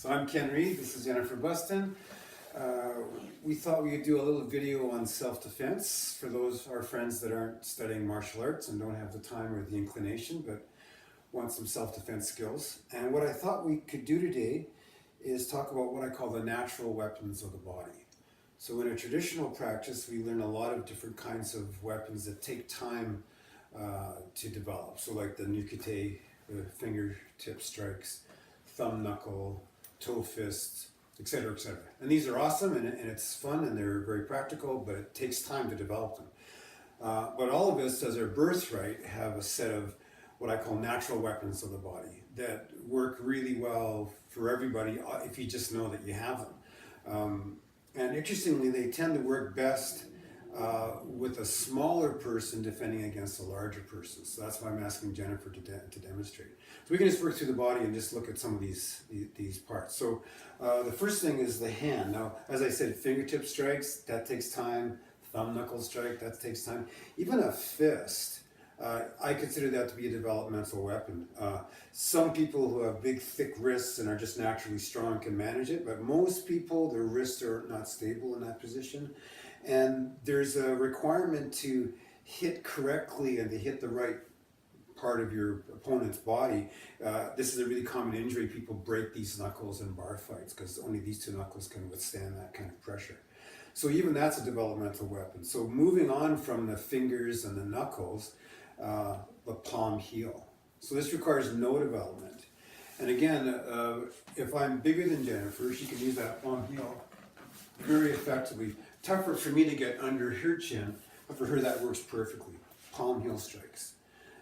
So I'm Ken Reed, this is Jennifer Buston. We thought we could do a little video on self-defense for those our friends that aren't studying martial arts and don't have the time or the inclination but want some self-defense skills. And what I thought we could do today is talk about what I call the natural weapons of the body. So in a traditional practice we learn a lot of different kinds of weapons that take time to develop. So like the nukite, the fingertip strikes, thumb knuckle, toe fists, etc., etc. And these are awesome and it's fun and they're very practical, but it takes time to develop them. But all of us, as our birthright, have a set of what I call natural weapons of the body that work really well for everybody if you just know that you have them. And interestingly, they tend to work best with a smaller person defending against a larger person. So that's why I'm asking Jennifer to demonstrate. So we can just work through the body and just look at some of these parts. So the first thing is the hand. Now, as I said, fingertip strikes, that takes time. Thumb knuckle strike, that takes time. Even a fist, I consider that to be a developmental weapon. Some people who have big, thick wrists and are just naturally strong can manage it, but most people, their wrists are not stable in that position. And there's a requirement to hit correctly and to hit the right part of your opponent's body. This is a really common injury. People break these knuckles in bar fights because only these two knuckles can withstand that kind of pressure. So even that's a developmental weapon. So moving on from the fingers and the knuckles, the palm heel. So this requires no development. And again, if I'm bigger than Jennifer, she can use that palm heel very effectively. Tougher for me to get under her chin, but for her that works perfectly. Palm heel strikes.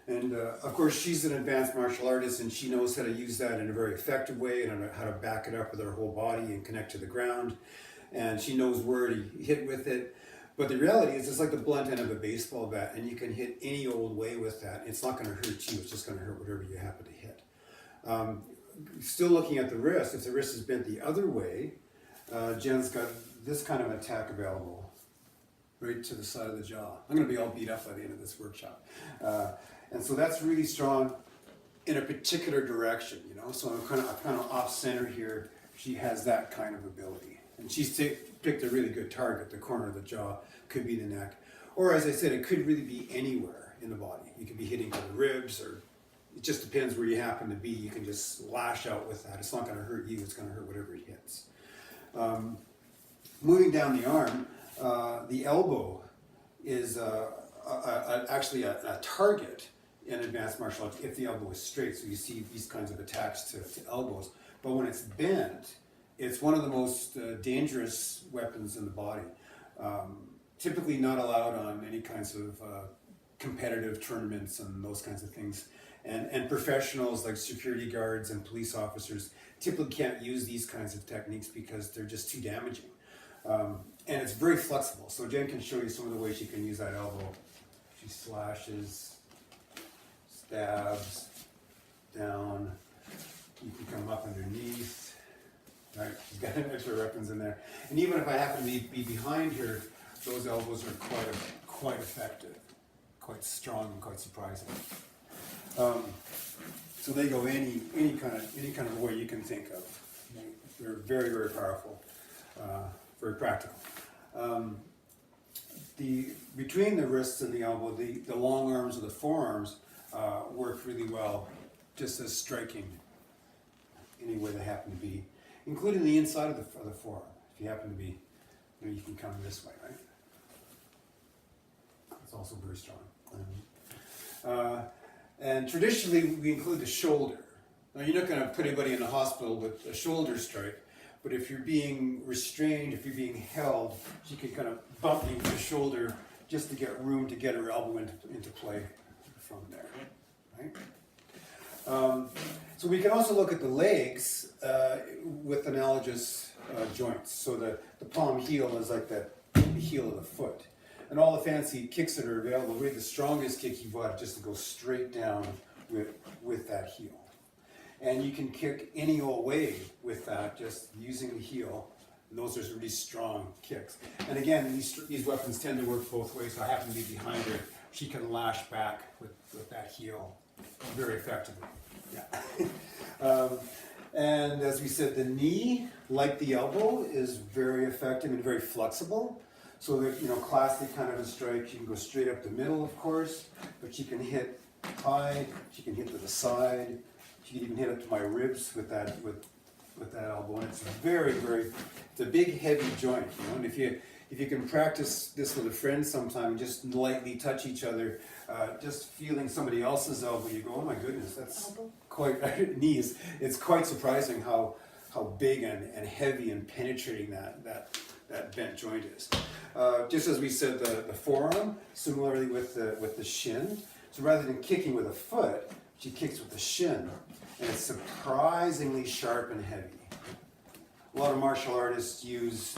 And of course she's an advanced martial artist and she knows how to use that in a very effective way and how to back it up with her whole body and connect to the ground. And she knows where to hit with it. But the reality is it's like the blunt end of a baseball bat and you can hit any old way with that. It's not going to hurt you, it's just going to hurt whatever you happen to hit. Still looking at the wrist, if the wrist is bent the other way, Jen's got this kind of attack available right to the side of the jaw. I'm going to be all beat up by the end of this workshop. And so that's really strong in a particular direction, you know. So I'm kind of off center here. She has that kind of ability. And she's picked a really good target. The corner of the jaw could be the neck. Or as I said, it could really be anywhere in the body. You could be hitting to the ribs, or it just depends where you happen to be. You can just lash out with that. It's not going to hurt you, it's going to hurt whatever it hits. Moving down the arm, the elbow is actually a target in advanced martial arts if the elbow is straight. So you see these kinds of attacks to elbows. But when it's bent, it's one of the most dangerous weapons in the body. Typically not allowed on any kinds of competitive tournaments and those kinds of things. And professionals like security guards and police officers typically can't use these kinds of techniques because they're just too damaging. And it's very flexible. So Jen can show you some of the ways she can use that elbow. She slashes, stabs, down. You can come up underneath. Right, she's got extra weapons in there. And even if I happen to be behind her, those elbows are quite effective, quite strong, and quite surprising. So they go any kind of way you can think of. They're very, very powerful, very practical. Between the wrists and the elbow, the long arms or the forearms work really well, just as striking any way they happen to be, including the inside of the forearm. If you happen to be, you can come this way, right? It's also very strong. And traditionally, we include the shoulder. Now, you're not going to put anybody in the hospital with a shoulder strike, but if you're being restrained, if you're being held, she can kind of bump you with the shoulder just to get room to get her elbow into play from there, right? So we can also look at the legs with analogous joints. So the palm heel is like the heel of the foot. And all the fancy kicks that are available, really the strongest kick you've got just to go straight down with that heel. And you can kick any old way with that, just using the heel. And those are really strong kicks. And again, these weapons tend to work both ways. So I happen to be behind her. She can lash back with that heel very effectively. Yeah. And as we said, the knee, like the elbow, is very effective and very flexible. So that, classic kind of a strike, you can go straight up the middle, of course, but you can hit high, you can hit to the side, you can even hit up to my ribs with that elbow. And it's it's a big, heavy joint, And if you can practice this with a friend sometime, just lightly touch each other, just feeling somebody else's elbow, you go, oh my goodness, that's quite knees. It's quite surprising how big and heavy and penetrating that bent joint is. Just as we said, the forearm, similarly with the shin. So rather than kicking with a foot, she kicks with the shin, and it's surprisingly sharp and heavy. A lot of martial artists use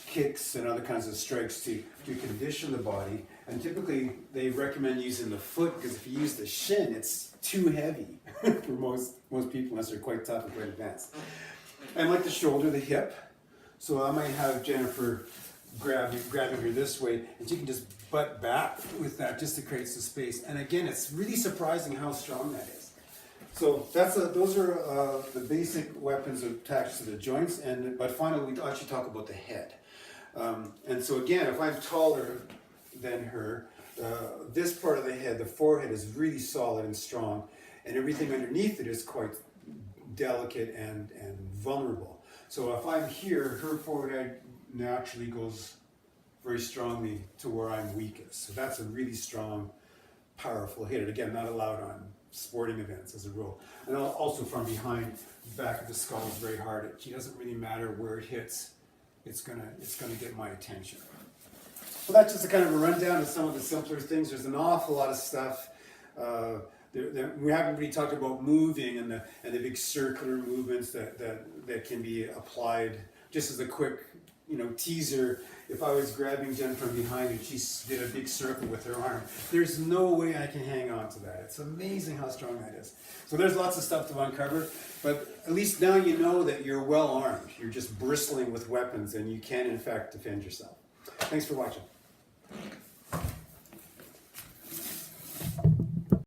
kicks and other kinds of strikes to condition the body, and typically they recommend using the foot because if you use the shin, it's too heavy for most people unless they're quite tough and quite advanced. And like the shoulder, the hip. So I might have Jennifer grabbing her this way, and she can just butt back with that just to create some space. And again, it's really surprising how strong that is. So those are the basic weapons attached to the joints. But finally, we actually talk about the head. And so again, if I'm taller than her, this part of the head, the forehead, is really solid and strong, and everything underneath it is quite delicate and vulnerable. So if I'm here, her forehead naturally goes very strongly to where I'm weakest. So that's a really strong, powerful hit. And again, not allowed on sporting events as a rule. And also from behind, back of the skull is very hard. It doesn't really matter where it hits. It's gonna get my attention. So that's just a kind of a rundown of some of the simpler things. There's an awful lot of stuff. We haven't really talked about moving and the big circular movements that can be applied. Just as a quick teaser, if I was grabbing Jen from behind and she did a big circle with her arm, there's no way I can hang on to that. It's amazing how strong that is. So there's lots of stuff to uncover, but at least now you know that you're well armed. You're just bristling with weapons and you can in fact defend yourself. Thanks for watching.